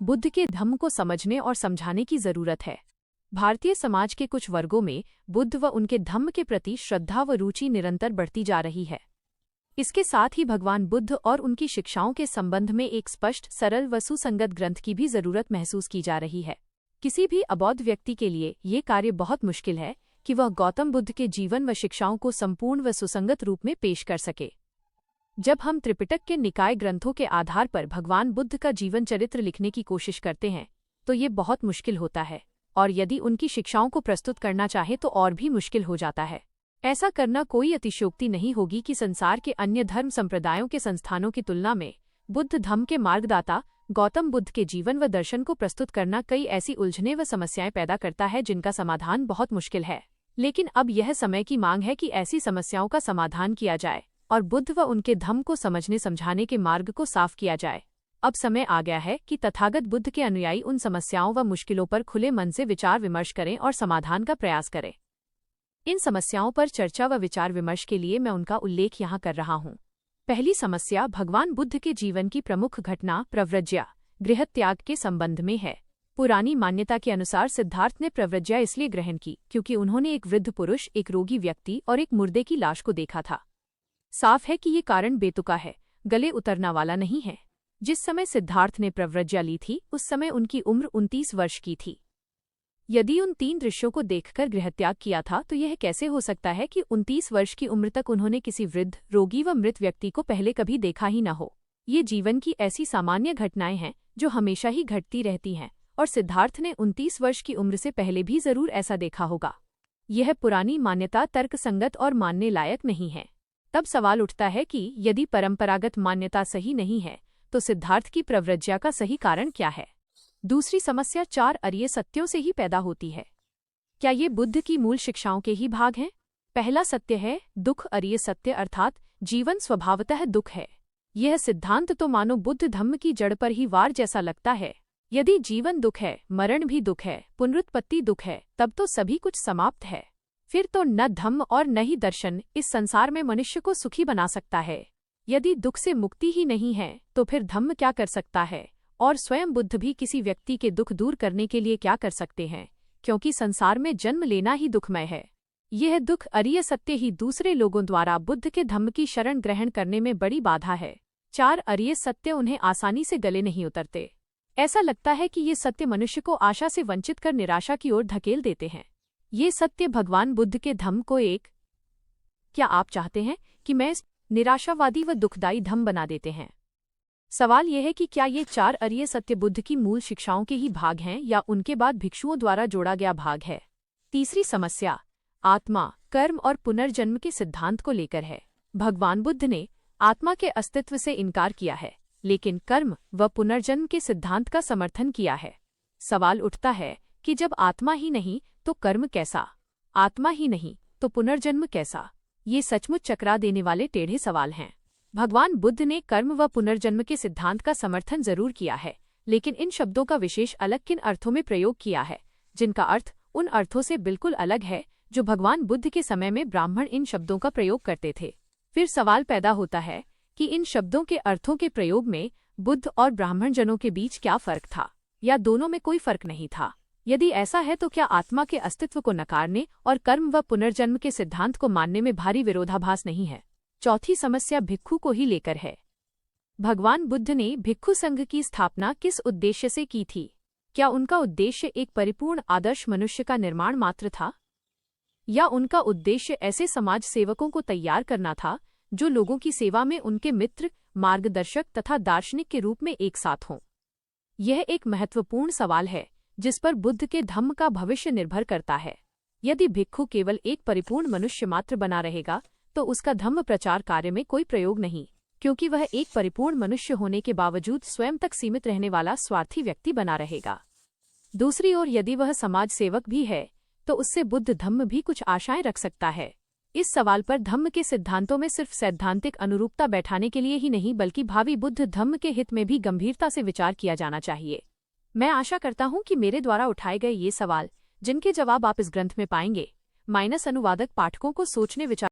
बुद्ध के धम्म को समझने और समझाने की जरूरत है। भारतीय समाज के कुछ वर्गों में बुद्ध व उनके धम्म के प्रति श्रद्धा व रुचि निरंतर बढ़ती जा रही है। इसके साथ ही भगवान बुद्ध और उनकी शिक्षाओं के संबंध में एक स्पष्ट, सरल व सुसंगत ग्रंथ की भी जरूरत महसूस की जा रही है। किसी भी अबौद्ध व्यक्ति के लिए ये कार्य बहुत मुश्किल है कि वह गौतम बुद्ध के जीवन व शिक्षाओं को संपूर्ण व सुसंगत रूप में पेश कर सके। जब हम त्रिपिटक के निकाय ग्रंथों के आधार पर भगवान बुद्ध का जीवन चरित्र लिखने की कोशिश करते हैं तो ये बहुत मुश्किल होता है, और यदि उनकी शिक्षाओं को प्रस्तुत करना चाहे तो और भी मुश्किल हो जाता है। ऐसा करना कोई अतिशयोक्ति नहीं होगी कि संसार के अन्य धर्म संप्रदायों के संस्थानों की तुलना में बुद्ध धम्म के मार्गदाता गौतम बुद्ध के जीवन व दर्शन को प्रस्तुत करना कई ऐसी उलझनें व समस्याएं पैदा करता है जिनका समाधान बहुत मुश्किल है। लेकिन अब यह समय की मांग है कि ऐसी समस्याओं का समाधान किया जाए और बुद्ध व उनके धम्म को समझने समझाने के मार्ग को साफ किया जाए। अब समय आ गया है कि तथागत बुद्ध के अनुयायी उन समस्याओं व मुश्किलों पर खुले मन से विचार विमर्श करें और समाधान का प्रयास करें। इन समस्याओं पर चर्चा व विचार विमर्श के लिए मैं उनका उल्लेख यहाँ कर रहा हूँ। पहली समस्या भगवान बुद्ध के जीवन की प्रमुख घटना प्रव्रज्या, गृह त्याग के संबंध में है। पुरानी मान्यता के अनुसार सिद्धार्थ ने प्रव्रज्या इसलिए ग्रहण की क्योंकि उन्होंने एक वृद्ध पुरुष, एक रोगी व्यक्ति और एक मुर्दे की लाश को देखा था। साफ है कि ये कारण बेतुका है, गले उतरना वाला नहीं है। जिस समय सिद्धार्थ ने प्रव्रज्या ली थी उस समय उनकी उम्र 29 वर्ष की थी। यदि उन 3 दृश्यों को देखकर गृहत्याग किया था तो यह कैसे हो सकता है कि 29 वर्ष की उम्र तक उन्होंने किसी वृद्ध, रोगी व मृत व्यक्ति को पहले कभी देखा ही न हो। ये जीवन की ऐसी सामान्य घटनाएं हैं जो हमेशा ही घटती रहती हैं, और सिद्धार्थ ने 29 वर्ष की उम्र से पहले भी जरूर ऐसा देखा होगा। यह पुरानी मान्यता तर्कसंगत और मानने लायक नहीं है। तब सवाल उठता है कि यदि परंपरागत मान्यता सही नहीं है तो सिद्धार्थ की प्रव्रज्या का सही कारण क्या है। दूसरी समस्या 4 अरिय सत्यों से ही पैदा होती है। क्या ये बुद्ध की मूल शिक्षाओं के ही भाग हैं? पहला सत्य है दुख अरिय सत्य, अर्थात जीवन स्वभावतः दुख है। यह सिद्धांत तो मानो बुद्ध धम्म की जड़ पर ही वार जैसा लगता है। यदि जीवन दुख है, मरण भी दुख है, पुनरुत्पत्ति दुख है, तब तो सभी कुछ समाप्त है। फिर तो न धम्म और न ही दर्शन इस संसार में मनुष्य को सुखी बना सकता है। यदि दुख से मुक्ति ही नहीं है तो फिर धम्म क्या कर सकता है, और स्वयं बुद्ध भी किसी व्यक्ति के दुख दूर करने के लिए क्या कर सकते हैं, क्योंकि संसार में जन्म लेना ही दुखमय है। यह दुख अरिय सत्य ही दूसरे लोगों द्वारा बुद्ध के धम्म की शरण ग्रहण करने में बड़ी बाधा है। 4 अरिय सत्य उन्हें आसानी से गले नहीं उतरते। ऐसा लगता है कि ये सत्य मनुष्य को आशा से वंचित कर निराशा की ओर धकेल देते हैं। ये सत्य भगवान बुद्ध के धम्म को एक, क्या आप चाहते हैं कि मैं इस निराशावादी व दुखदायी धम्म बना देते हैं? सवाल यह है कि क्या ये 4 अरिय सत्य बुद्ध की मूल शिक्षाओं के ही भाग हैं या उनके बाद भिक्षुओं द्वारा जोड़ा गया भाग है। तीसरी समस्या आत्मा, कर्म और पुनर्जन्म के सिद्धांत को लेकर है। भगवान बुद्ध ने आत्मा के अस्तित्व से इनकार किया है, लेकिन कर्म व पुनर्जन्म के सिद्धांत का समर्थन किया है। सवाल उठता है कि जब आत्मा ही नहीं तो कर्म कैसा, आत्मा ही नहीं तो पुनर्जन्म कैसा? ये सचमुच चकरा देने वाले टेढ़े सवाल हैं। भगवान बुद्ध ने कर्म व पुनर्जन्म के सिद्धांत का समर्थन जरूर किया है, लेकिन इन शब्दों का विशेष अलग किन अर्थों में प्रयोग किया है, जिनका अर्थ उन अर्थों से बिल्कुल अलग है जो भगवान बुद्ध के समय में ब्राह्मण इन शब्दों का प्रयोग करते थे। फिर सवाल पैदा होता है कि इन शब्दों के अर्थों के प्रयोग में बुद्ध और ब्राह्मण जनों के बीच क्या फर्क था, या दोनों में कोई फर्क नहीं था? यदि ऐसा है तो क्या आत्मा के अस्तित्व को नकारने और कर्म व पुनर्जन्म के सिद्धांत को मानने में भारी विरोधाभास नहीं है? चौथी समस्या भिक्षु को ही लेकर है। भगवान बुद्ध ने भिक्षु संघ की स्थापना किस उद्देश्य से की थी? क्या उनका उद्देश्य एक परिपूर्ण आदर्श मनुष्य का निर्माण मात्र था, या उनका उद्देश्य ऐसे समाज सेवकों को तैयार करना था जो लोगों की सेवा में उनके मित्र, मार्गदर्शक तथा दार्शनिक के रूप में एक साथ हों? यह एक महत्वपूर्ण सवाल है जिस पर बुद्ध के धम्म का भविष्य निर्भर करता है। यदि भिक्षु केवल एक परिपूर्ण मनुष्य मात्र बना रहेगा तो उसका धम्म प्रचार कार्य में कोई प्रयोग नहीं, क्योंकि वह एक परिपूर्ण मनुष्य होने के बावजूद स्वयं तक सीमित रहने वाला स्वार्थी व्यक्ति बना रहेगा। दूसरी ओर यदि वह समाज सेवक भी है तो उससे बुद्ध धम्म भी कुछ आशाएं रख सकता है। इस सवाल पर धम्म के सिद्धांतों में सिर्फ सैद्धांतिक अनुरूपता बैठाने के लिए ही नहीं बल्कि भावी बुद्ध धम्म के हित में भी गंभीरता से विचार किया जाना चाहिए। मैं आशा करता हूं कि मेरे द्वारा उठाए गए ये सवाल, जिनके जवाब आप इस ग्रंथ में पाएंगे, अनुवादक पाठकों को सोचने विचार